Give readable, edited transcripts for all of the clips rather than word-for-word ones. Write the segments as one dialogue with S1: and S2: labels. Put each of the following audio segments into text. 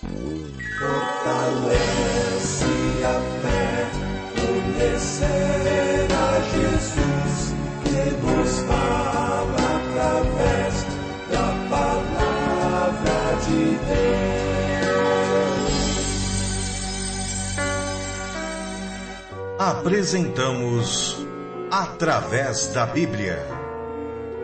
S1: Fortalece a fé, conhecer a Jesus, que nos fala através da palavra de Deus.
S2: Apresentamos Através da Bíblia,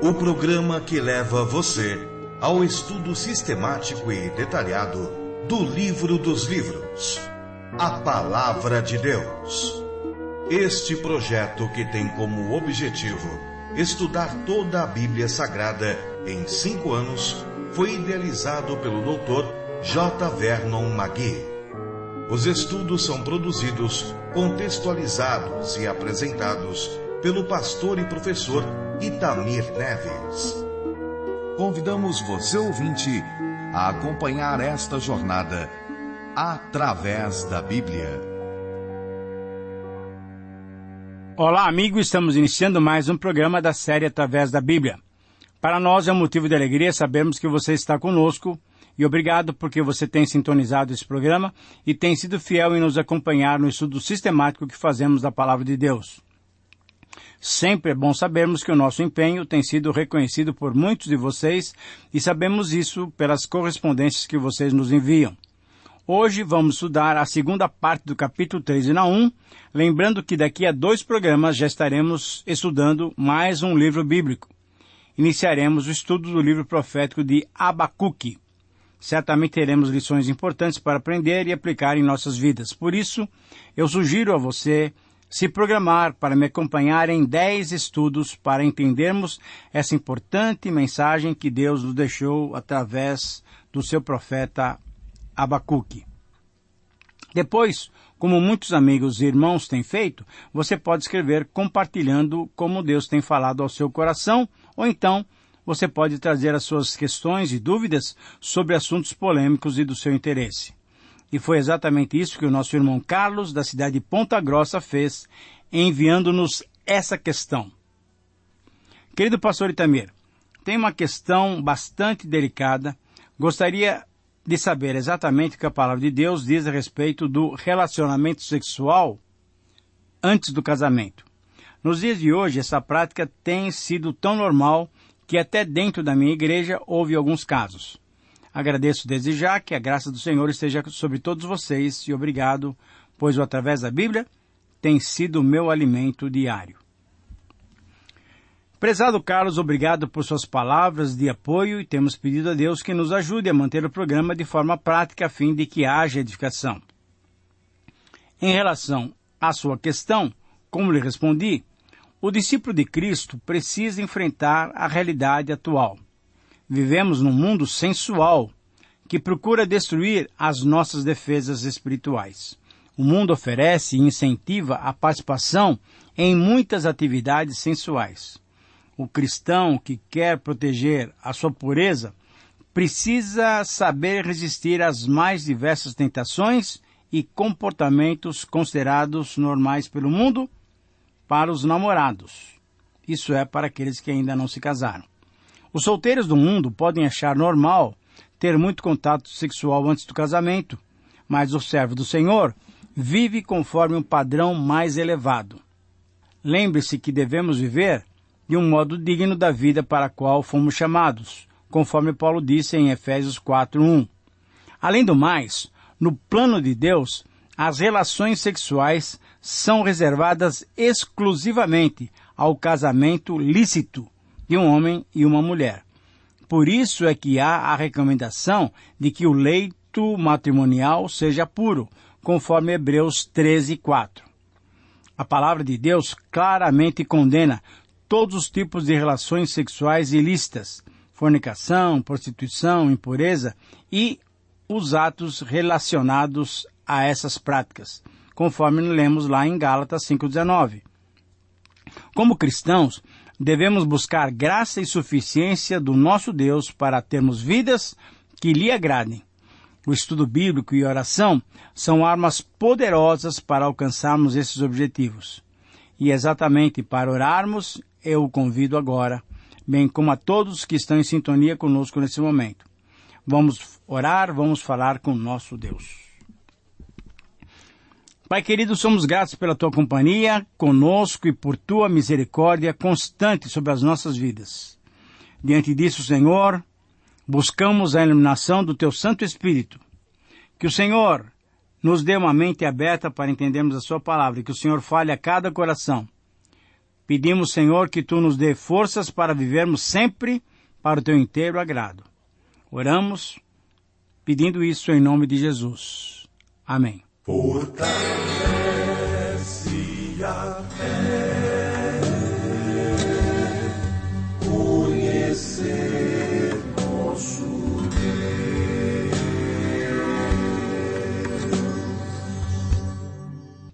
S2: o programa que leva você ao estudo sistemático e detalhado do livro dos livros, a Palavra de Deus. Este projeto, que tem como objetivo estudar toda a Bíblia Sagrada em 5 anos, foi idealizado pelo Dr. J. Vernon McGee. Os estudos são produzidos, contextualizados e apresentados pelo pastor e professor Itamir Neves. Convidamos você, ouvinte, a acompanhar esta jornada através da Bíblia.
S3: Olá, amigo, estamos iniciando mais um programa da série Através da Bíblia. Para nós é um motivo de alegria sabermos que você está conosco e obrigado porque você tem sintonizado esse programa e tem sido fiel em nos acompanhar no estudo sistemático que fazemos da Palavra de Deus. Sempre é bom sabermos que o nosso empenho tem sido reconhecido por muitos de vocês e sabemos isso pelas correspondências que vocês nos enviam. Hoje vamos estudar a segunda parte do capítulo 3 de Naum, lembrando que daqui a 2 programas já estaremos estudando mais um livro bíblico. Iniciaremos o estudo do livro profético de Abacuque. Certamente teremos lições importantes para aprender e aplicar em nossas vidas. Por isso, eu sugiro a você se programar para me acompanhar em 10 estudos para entendermos essa importante mensagem que Deus nos deixou através do seu profeta Abacuque. Depois, como muitos amigos e irmãos têm feito, você pode escrever compartilhando como Deus tem falado ao seu coração, ou então você pode trazer as suas questões e dúvidas sobre assuntos polêmicos e do seu interesse. E foi exatamente isso que o nosso irmão Carlos, da cidade de Ponta Grossa, fez, enviando-nos essa questão. Querido pastor Itamir, tem uma questão bastante delicada. Gostaria de saber exatamente o que a palavra de Deus diz a respeito do relacionamento sexual antes do casamento. Nos dias de hoje, essa prática tem sido tão normal que até dentro da minha igreja houve alguns casos. Agradeço desde já que a graça do Senhor esteja sobre todos vocês e obrigado, pois o Através da Bíblia tem sido o meu alimento diário. Prezado Carlos, obrigado por suas palavras de apoio e temos pedido a Deus que nos ajude a manter o programa de forma prática a fim de que haja edificação. Em relação à sua questão, como lhe respondi, o discípulo de Cristo precisa enfrentar a realidade atual. Vivemos num mundo sensual que procura destruir as nossas defesas espirituais. O mundo oferece e incentiva a participação em muitas atividades sensuais. O cristão que quer proteger a sua pureza precisa saber resistir às mais diversas tentações e comportamentos considerados normais pelo mundo para os namorados. Isso é para aqueles que ainda não se casaram. Os solteiros do mundo podem achar normal ter muito contato sexual antes do casamento, mas o servo do Senhor vive conforme um padrão mais elevado. Lembre-se que devemos viver de um modo digno da vida para a qual fomos chamados, conforme Paulo disse em Efésios 4:1. Além do mais, no plano de Deus, as relações sexuais são reservadas exclusivamente ao casamento lícito de um homem e uma mulher. Por isso é que há a recomendação de que o leito matrimonial seja puro, conforme Hebreus 13:4. A palavra de Deus claramente condena todos os tipos de relações sexuais ilícitas, fornicação, prostituição, impureza e os atos relacionados a essas práticas, conforme lemos lá em Gálatas 5:19. Como cristãos, devemos buscar graça e suficiência do nosso Deus para termos vidas que lhe agradem. O estudo bíblico e oração são armas poderosas para alcançarmos esses objetivos. E exatamente para orarmos, eu o convido agora, bem como a todos que estão em sintonia conosco nesse momento. Vamos orar, vamos falar com o nosso Deus. Pai querido, somos gratos pela Tua companhia conosco e por Tua misericórdia constante sobre as nossas vidas. Diante disso, Senhor, buscamos a iluminação do Teu Santo Espírito. Que o Senhor nos dê uma mente aberta para entendermos a Sua palavra e que o Senhor fale a cada coração. Pedimos, Senhor, que Tu nos dê forças para vivermos sempre para o Teu inteiro agrado. Oramos pedindo isso em nome de Jesus. Amém.
S1: Fortalece a fé, conhecer nosso Deus.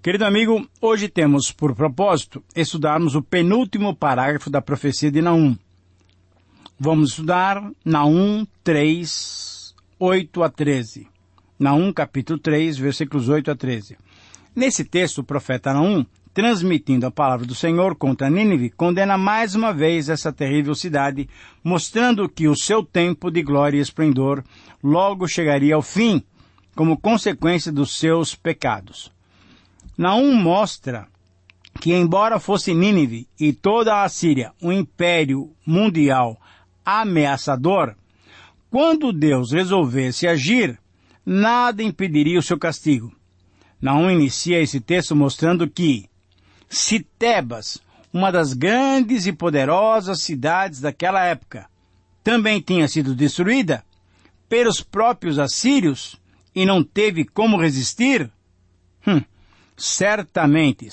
S3: Querido amigo, hoje temos por propósito estudarmos o penúltimo parágrafo da profecia de Naum. Vamos estudar Naum 3, 8 a 13. Naum, capítulo 3, versículos 8 a 13. Nesse texto, o profeta Naum, transmitindo a palavra do Senhor contra Nínive, condena mais uma vez essa terrível cidade, mostrando que o seu tempo de glória e esplendor logo chegaria ao fim, como consequência dos seus pecados. Naum mostra que, embora fosse Nínive e toda a Assíria um império mundial ameaçador, quando Deus resolvesse agir, nada impediria o seu castigo. Naum inicia esse texto mostrando que, se Tebas, uma das grandes e poderosas cidades daquela época, também tinha sido destruída pelos próprios assírios e não teve como resistir, certamente,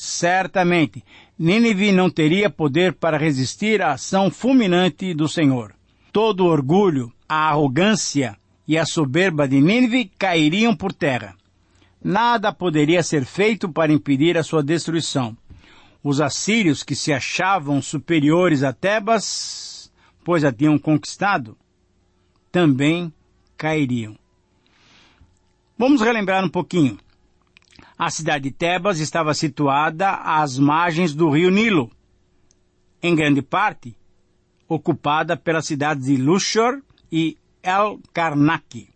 S3: Nínive não teria poder para resistir à ação fulminante do Senhor. Todo o orgulho, a arrogância e a soberba de Nínive cairiam por terra. Nada poderia ser feito para impedir a sua destruição. Os assírios, que se achavam superiores a Tebas, pois a tinham conquistado, também cairiam. Vamos relembrar um pouquinho. A cidade de Tebas estava situada às margens do rio Nilo, em grande parte ocupada pelas cidades de Luxor e El-Karnak.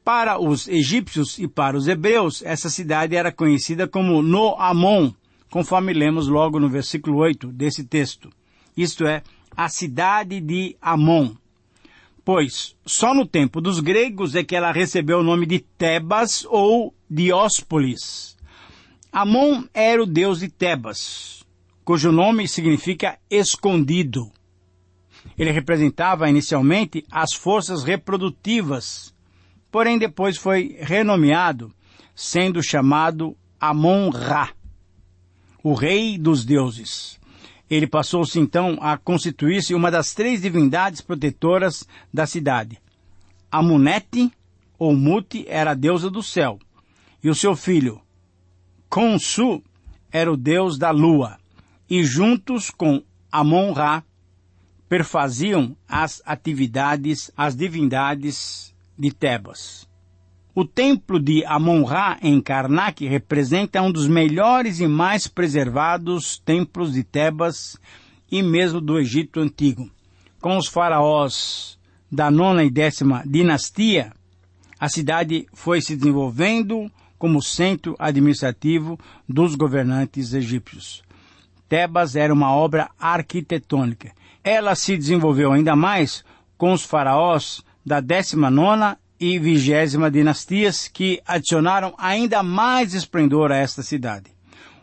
S3: Para os egípcios e para os hebreus, essa cidade era conhecida como No-Amon, conforme lemos logo no versículo 8 desse texto. Isto é, a cidade de Amon. Pois só no tempo dos gregos é que ela recebeu o nome de Tebas ou Dióspolis. Amon era o deus de Tebas, cujo nome significa escondido. Ele representava inicialmente as forças reprodutivas, porém depois foi renomeado, sendo chamado Amon-Ra, o rei dos deuses. Ele passou-se então a constituir-se uma das 3 divindades protetoras da cidade. Amunete, ou Mute, era a deusa do céu, e o seu filho, Khonsu, era o deus da lua, e juntos com Amon-Ra, perfaziam as divindades de Tebas. O templo de Amon-Ra em Karnak representa um dos melhores e mais preservados templos de Tebas e mesmo do Egito Antigo. Com os faraós da 9ª e 10ª dinastia, a cidade foi se desenvolvendo como centro administrativo dos governantes egípcios. Tebas era uma obra arquitetônica. Ela se desenvolveu ainda mais com os faraós da 19ª e 20ª dinastias, que adicionaram ainda mais esplendor a esta cidade.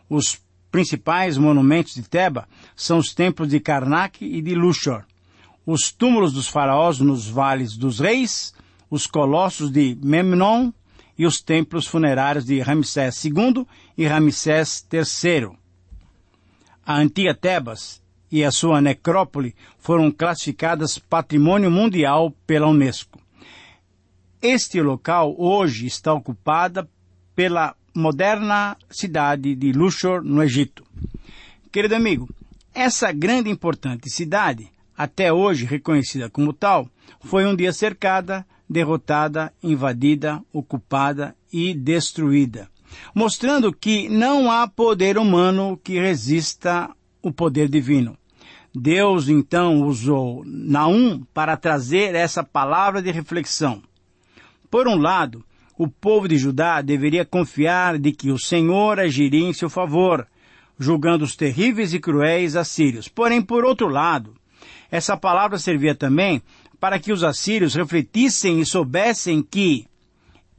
S3: Os principais monumentos de Tebas são os templos de Karnak e de Luxor, os túmulos dos faraós nos vales dos reis, os colossos de Memnon e os templos funerários de Ramsés II e Ramsés III. A antiga Tebas e a sua necrópole foram classificadas Patrimônio Mundial pela Unesco. Este local hoje está ocupada pela moderna cidade de Luxor, no Egito. Querido amigo, essa grande e importante cidade, até hoje reconhecida como tal, foi um dia cercada, derrotada, invadida, ocupada e destruída, mostrando que não há poder humano que resista o poder divino. Deus, então, usou Naum para trazer essa palavra de reflexão. Por um lado, o povo de Judá deveria confiar de que o Senhor agiria em seu favor, julgando os terríveis e cruéis assírios. Porém, por outro lado, essa palavra servia também para que os assírios refletissem e soubessem que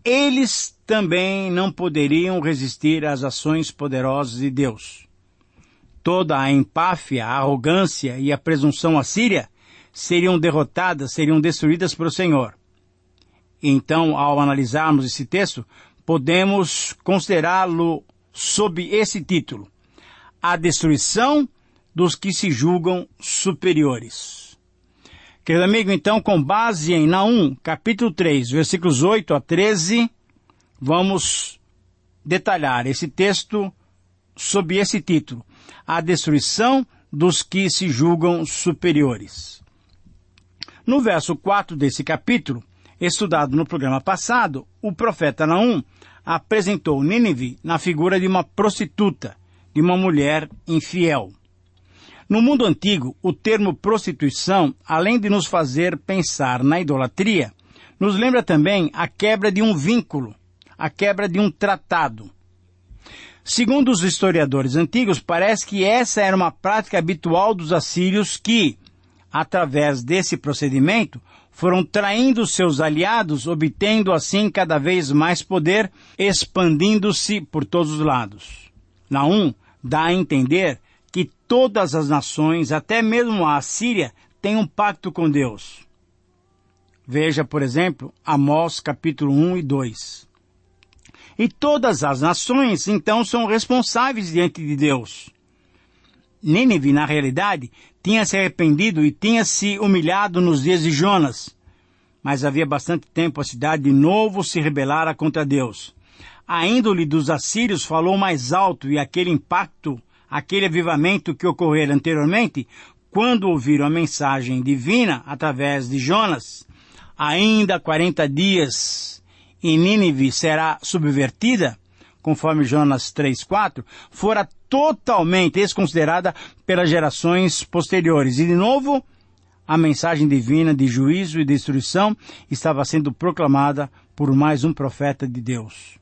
S3: eles também não poderiam resistir às ações poderosas de Deus. Toda a empáfia, a arrogância e a presunção assíria seriam derrotadas, seriam destruídas pelo Senhor. Então, ao analisarmos esse texto, podemos considerá-lo sob esse título: a destruição dos que se julgam superiores. Querido amigo, então, com base em Naum, capítulo 3, versículos 8 a 13, vamos detalhar esse texto sob esse título: a destruição dos que se julgam superiores. No verso 4 desse capítulo, estudado no programa passado, o profeta Naum apresentou Nínive na figura de uma prostituta, de uma mulher infiel. No mundo antigo, o termo prostituição, além de nos fazer pensar na idolatria, nos lembra também a quebra de um vínculo, a quebra de um tratado. Segundo os historiadores antigos, parece que essa era uma prática habitual dos assírios que, através desse procedimento, foram traindo seus aliados, obtendo assim cada vez mais poder, expandindo-se por todos os lados. Naum dá a entender que todas as nações, até mesmo a Assíria, têm um pacto com Deus. Veja, por exemplo, Amós capítulo 1 e 2. E todas as nações, então, são responsáveis diante de Deus. Nínive, na realidade, tinha se arrependido e tinha se humilhado nos dias de Jonas. Mas havia bastante tempo a cidade de novo se rebelara contra Deus. A índole dos assírios falou mais alto e aquele impacto, aquele avivamento que ocorrera anteriormente, quando ouviram a mensagem divina através de Jonas, ainda 40 dias e Nínive será subvertida, conforme Jonas 3:4, fora totalmente desconsiderada pelas gerações posteriores. E de novo, a mensagem divina de juízo e destruição estava sendo proclamada por mais um profeta de Deus.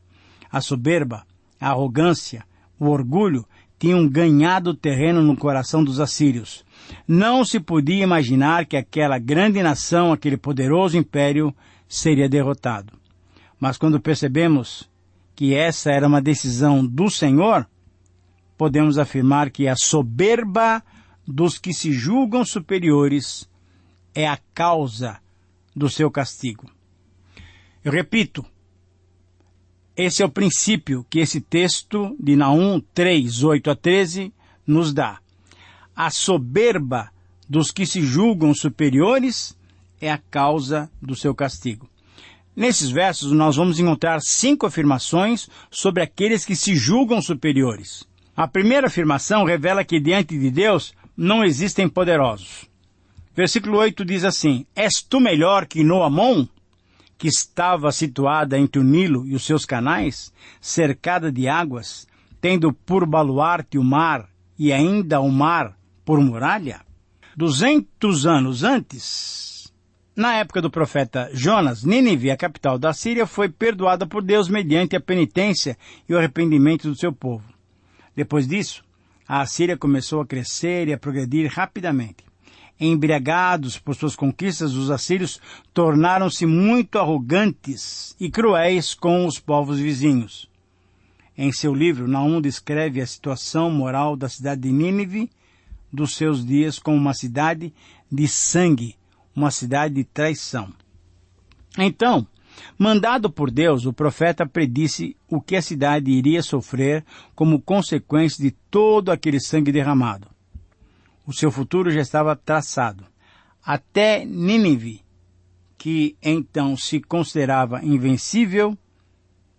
S3: A soberba, a arrogância, o orgulho tinham ganhado terreno no coração dos assírios. Não se podia imaginar que aquela grande nação, aquele poderoso império, seria derrotado. Mas quando percebemos que essa era uma decisão do Senhor, podemos afirmar que a soberba dos que se julgam superiores é a causa do seu castigo. Eu repito, esse é o princípio que esse texto de Naum 3, 8 a 13 nos dá. A soberba dos que se julgam superiores é a causa do seu castigo. Nesses versos nós vamos encontrar 5 afirmações sobre aqueles que se julgam superiores. A primeira afirmação revela que diante de Deus não existem poderosos. Versículo 8 diz assim: És tu melhor que Noamon, que estava situada entre o Nilo e os seus canais, cercada de águas, tendo por baluarte o mar e ainda o mar por muralha? 200 anos antes, na época do profeta Jonas, Nínive, a capital da Síria, foi perdoada por Deus mediante a penitência e o arrependimento do seu povo. Depois disso, a Assíria começou a crescer e a progredir rapidamente. Embriagados por suas conquistas, os assírios tornaram-se muito arrogantes e cruéis com os povos vizinhos. Em seu livro, Naum descreve a situação moral da cidade de Nínive dos seus dias como uma cidade de sangue, uma cidade de traição. Então, mandado por Deus, o profeta predisse o que a cidade iria sofrer como consequência de todo aquele sangue derramado. O seu futuro já estava traçado. Até Nínive, que então se considerava invencível,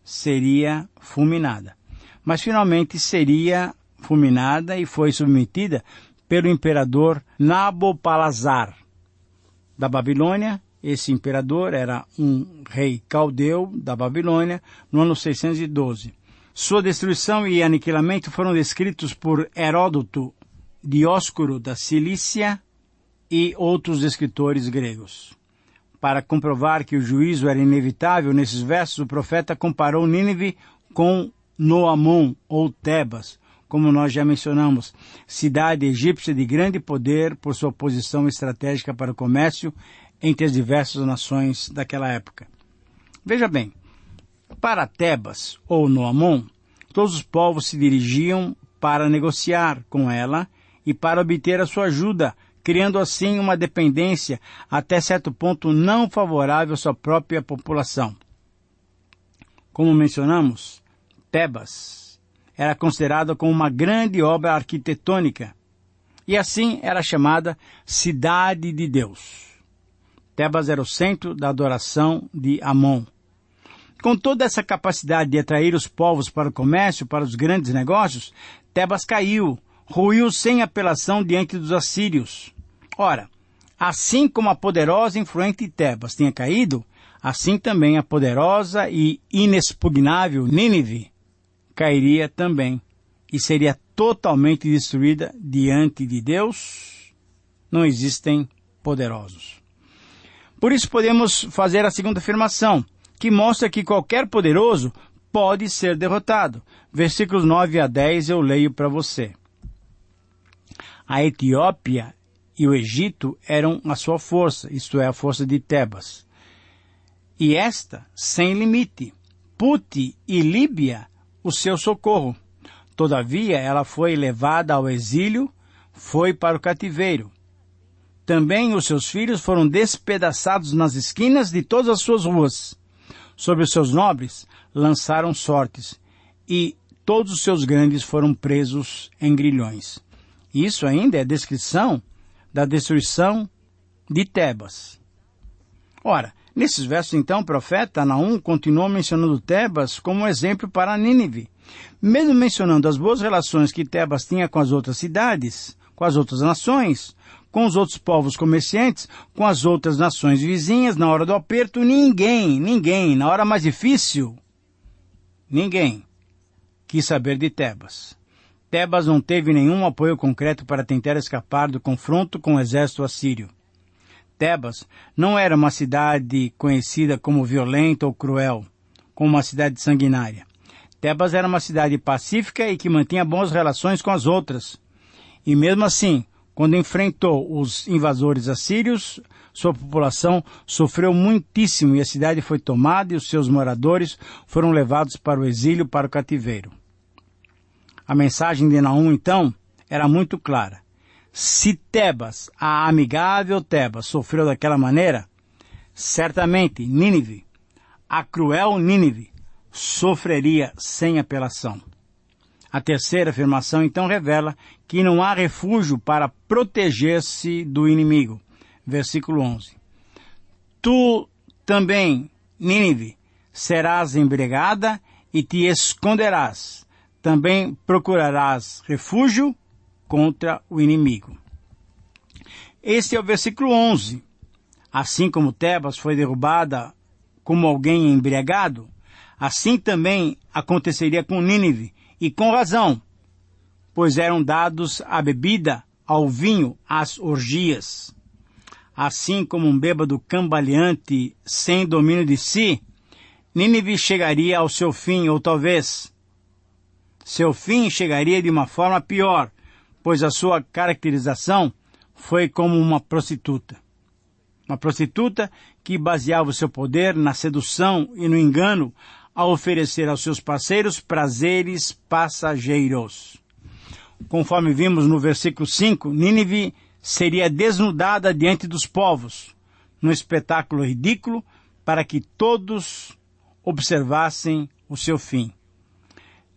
S3: seria fulminada. Mas finalmente seria fulminada e foi submetida pelo imperador Nabopolassar da Babilônia. Esse imperador era um rei caldeu da Babilônia no ano 612. Sua destruição e aniquilamento foram descritos por Heródoto, Dióscoro da Cilícia e outros escritores gregos. Para comprovar que o juízo era inevitável, nesses versos o profeta comparou Nínive com Noamon, ou Tebas, como nós já mencionamos, cidade egípcia de grande poder por sua posição estratégica para o comércio entre as diversas nações daquela época. Veja bem, para Tebas, ou Noamon, todos os povos se dirigiam para negociar com ela e para obter a sua ajuda, criando assim uma dependência até certo ponto não favorável à sua própria população. Como mencionamos, Tebas era considerada como uma grande obra arquitetônica e assim era chamada Cidade de Deus. Tebas era o centro da adoração de Amon. Com toda essa capacidade de atrair os povos para o comércio, para os grandes negócios, Tebas caiu, ruiu sem apelação diante dos assírios. Ora, assim como a poderosa e influente Tebas tinha caído, assim também a poderosa e inexpugnável Nínive cairia também e seria totalmente destruída diante de Deus. Não existem poderosos. Por isso podemos fazer a segunda afirmação, que mostra que qualquer poderoso pode ser derrotado. Versículos 9 a 10 eu leio para você. A Etiópia e o Egito eram a sua força, isto é, a força de Tebas. E esta, sem limite, Pute e Líbia, o seu socorro. Todavia, ela foi levada ao exílio, foi para o cativeiro. Também os seus filhos foram despedaçados nas esquinas de todas as suas ruas. Sobre os seus nobres lançaram sortes, e todos os seus grandes foram presos em grilhões. Isso ainda é a descrição da destruição de Tebas. Ora, nesses versos então o profeta Naum continuou mencionando Tebas como exemplo para Nínive, mesmo mencionando as boas relações que Tebas tinha com as outras cidades, com as outras nações, com os outros povos comerciantes, com as outras nações vizinhas. Na hora do aperto, ninguém, na hora mais difícil, ninguém quis saber de Tebas. Tebas não teve nenhum apoio concreto para tentar escapar do confronto com o exército assírio. Tebas não era uma cidade conhecida como violenta ou cruel, como uma cidade sanguinária. Tebas era uma cidade pacífica e que mantinha boas relações com as outras. E mesmo assim, quando enfrentou os invasores assírios, sua população sofreu muitíssimo e a cidade foi tomada e os seus moradores foram levados para o exílio, para o cativeiro. A mensagem de Naum, então, era muito clara. Se Tebas, a amigável Tebas, sofreu daquela maneira, certamente Nínive, a cruel Nínive, sofreria sem apelação. A terceira afirmação, então, revela que não há refúgio para proteger-se do inimigo. Versículo 11. Tu também, Nínive, serás embriagada e te esconderás. Também procurarás refúgio contra o inimigo. Este é o versículo 11. Assim como Tebas foi derrubada como alguém embriagado, assim também aconteceria com Nínive, e com razão, pois eram dados à bebida, ao vinho, às orgias. Assim como um bêbado cambaleante sem domínio de si, Nínive chegaria ao seu fim, ou talvez seu fim chegaria de uma forma pior, pois a sua caracterização foi como uma prostituta. Uma prostituta que baseava o seu poder na sedução e no engano ao oferecer aos seus parceiros prazeres passageiros. Conforme vimos no versículo 5, Nínive seria desnudada diante dos povos, num espetáculo ridículo para que todos observassem o seu fim.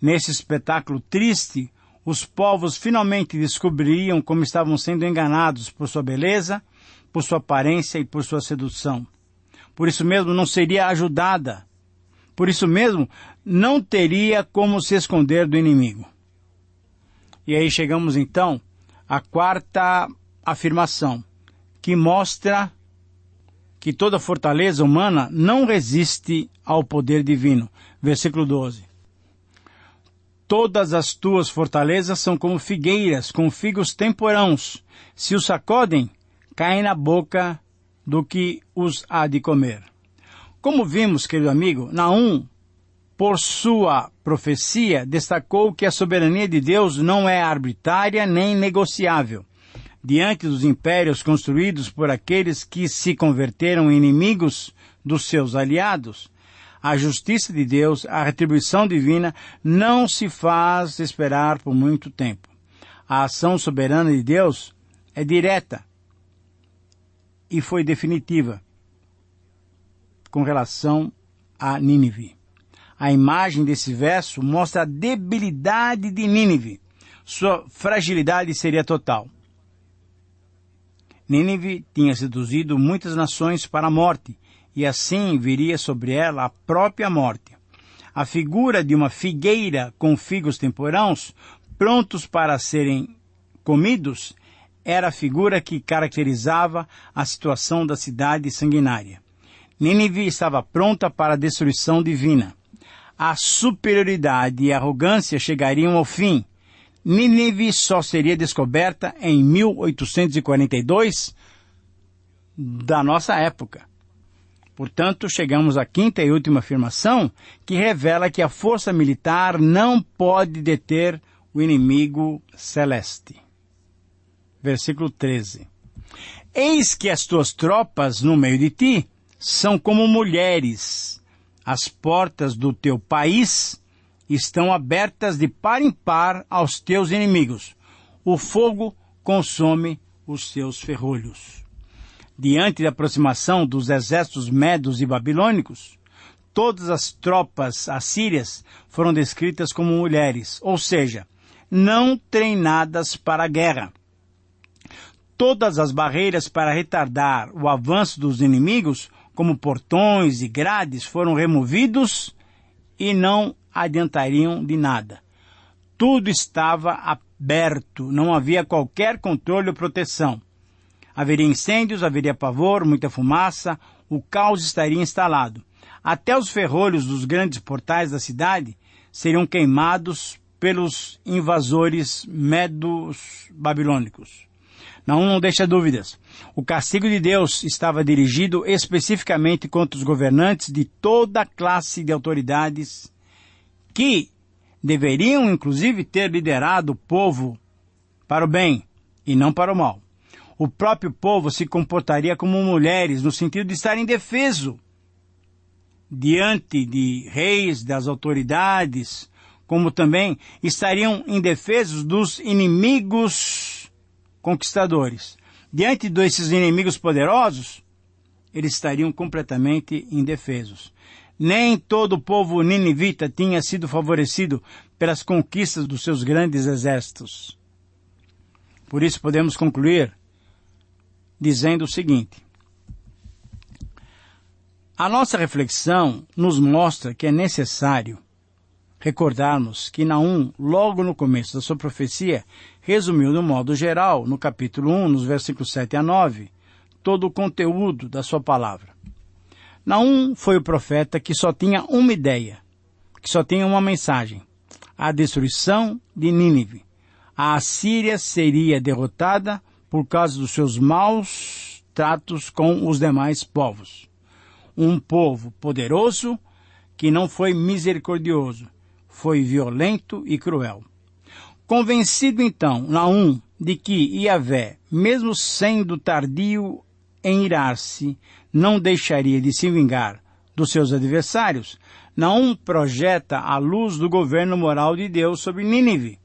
S3: Nesse espetáculo triste, os povos finalmente descobririam como estavam sendo enganados por sua beleza, por sua aparência e por sua sedução. Por isso mesmo não seria ajudada. Por isso mesmo não teria como se esconder do inimigo. E aí chegamos então à quarta afirmação, que mostra que toda fortaleza humana não resiste ao poder divino. Versículo 12. Todas as tuas fortalezas são como figueiras, com figos temporãos. Se os sacodem, caem na boca do que os há de comer. Como vimos, querido amigo, Naum, por sua profecia, destacou que a soberania de Deus não é arbitrária nem negociável. Diante dos impérios construídos por aqueles que se converteram em inimigos dos seus aliados, a justiça de Deus, a retribuição divina, não se faz esperar por muito tempo. A ação soberana de Deus é direta e foi definitiva com relação a Nínive. A imagem desse verso mostra a debilidade de Nínive. Sua fragilidade seria total. Nínive tinha seduzido muitas nações para a morte, e assim viria sobre ela a própria morte. A figura de uma figueira com figos temporãos, prontos para serem comidos, era a figura que caracterizava a situação da cidade sanguinária. Nínive estava pronta para a destruição divina. A superioridade e a arrogância chegariam ao fim. Nínive só seria descoberta em 1842 da nossa época. Portanto, chegamos à quinta e última afirmação, que revela que a força militar não pode deter o inimigo celeste. Versículo 13. Eis que as tuas tropas no meio de ti são como mulheres. As portas do teu país estão abertas de par em par aos teus inimigos. O fogo consome os seus ferrolhos. Diante da aproximação dos exércitos medos e babilônicos, todas as tropas assírias foram descritas como mulheres, ou seja, não treinadas para a guerra. Todas as barreiras para retardar o avanço dos inimigos, como portões e grades, foram removidos e não adiantariam de nada. Tudo estava aberto, não havia qualquer controle ou proteção. Haveria incêndios, haveria pavor, muita fumaça, o caos estaria instalado. Até os ferrolhos dos grandes portais da cidade seriam queimados pelos invasores medos babilônicos. Não deixa dúvidas. O castigo de Deus estava dirigido especificamente contra os governantes de toda classe de autoridades que deveriam, inclusive, ter liderado o povo para o bem e não para o mal. O próprio povo se comportaria como mulheres, no sentido de estar indefeso diante de reis, das autoridades, como também estariam indefesos dos inimigos conquistadores. Diante desses inimigos poderosos, eles estariam completamente indefesos. Nem todo o povo ninivita tinha sido favorecido pelas conquistas dos seus grandes exércitos. Por isso podemos concluir dizendo o seguinte: a nossa reflexão nos mostra que é necessário recordarmos que Naum, logo no começo da sua profecia, resumiu de modo geral, no capítulo 1, nos versículos 7 a 9, todo o conteúdo da sua palavra. Naum foi o profeta que só tinha uma ideia, que só tinha uma mensagem: a destruição de Nínive. A Assíria seria derrotada por causa dos seus maus tratos com os demais povos. Um povo poderoso que não foi misericordioso, foi violento e cruel. Convencido então, Naum, de que Yahvé, mesmo sendo tardio em irar-se, não deixaria de se vingar dos seus adversários, Naum projeta a luz do governo moral de Deus sobre Nínive,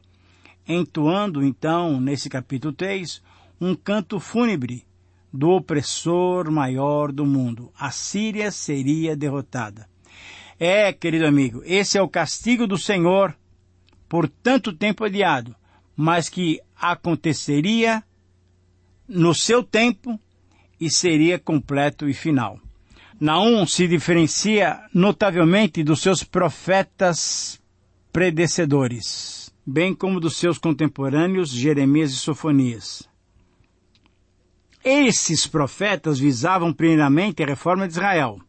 S3: entoando então, nesse capítulo 3, um canto fúnebre do opressor maior do mundo. A Síria seria derrotada. Querido amigo, esse é o castigo do Senhor por tanto tempo adiado, mas que aconteceria no seu tempo e seria completo e final. Naum se diferencia notavelmente dos seus profetas predecessores, bem como dos seus contemporâneos Jeremias e Sofonias. Esses profetas visavam primeiramente a reforma de Israel.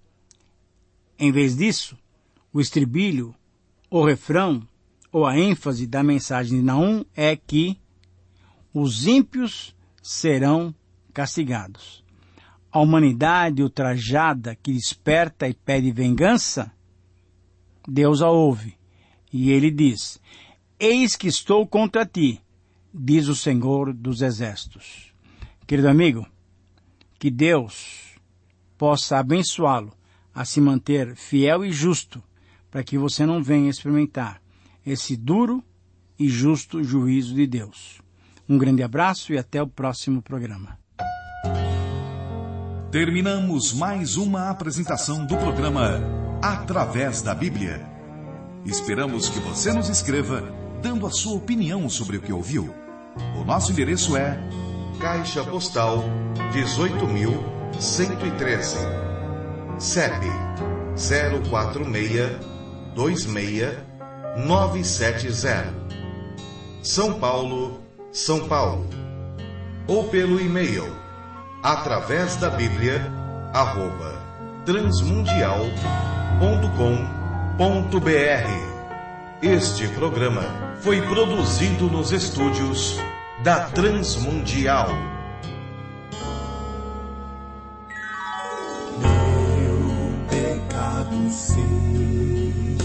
S3: Em vez disso, o estribilho, o refrão ou a ênfase da mensagem de Naum é que os ímpios serão castigados. a humanidade ultrajada que desperta e pede vingança, Deus a ouve, e ele diz: eis que estou contra ti, diz o Senhor dos Exércitos. Querido amigo, que Deus possa abençoá-lo a se manter fiel e justo, para que você não venha experimentar esse duro e justo juízo de Deus. Um grande abraço e até o próximo programa.
S2: Terminamos mais uma apresentação do programa Através da Bíblia. Esperamos que você nos escreva dando a sua opinião sobre o que ouviu. O nosso endereço é Caixa Postal 18.113, CEP 04626-970, São Paulo, São Paulo. Ou pelo e-mail através da Bíblia @transmundial.com.br. Este programa foi produzido nos estúdios da Transmundial.
S1: Meu pecado sim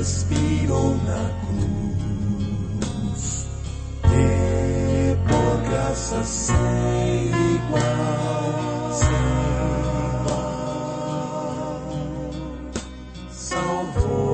S1: expirou na cruz, e por graça sem igual, salvou.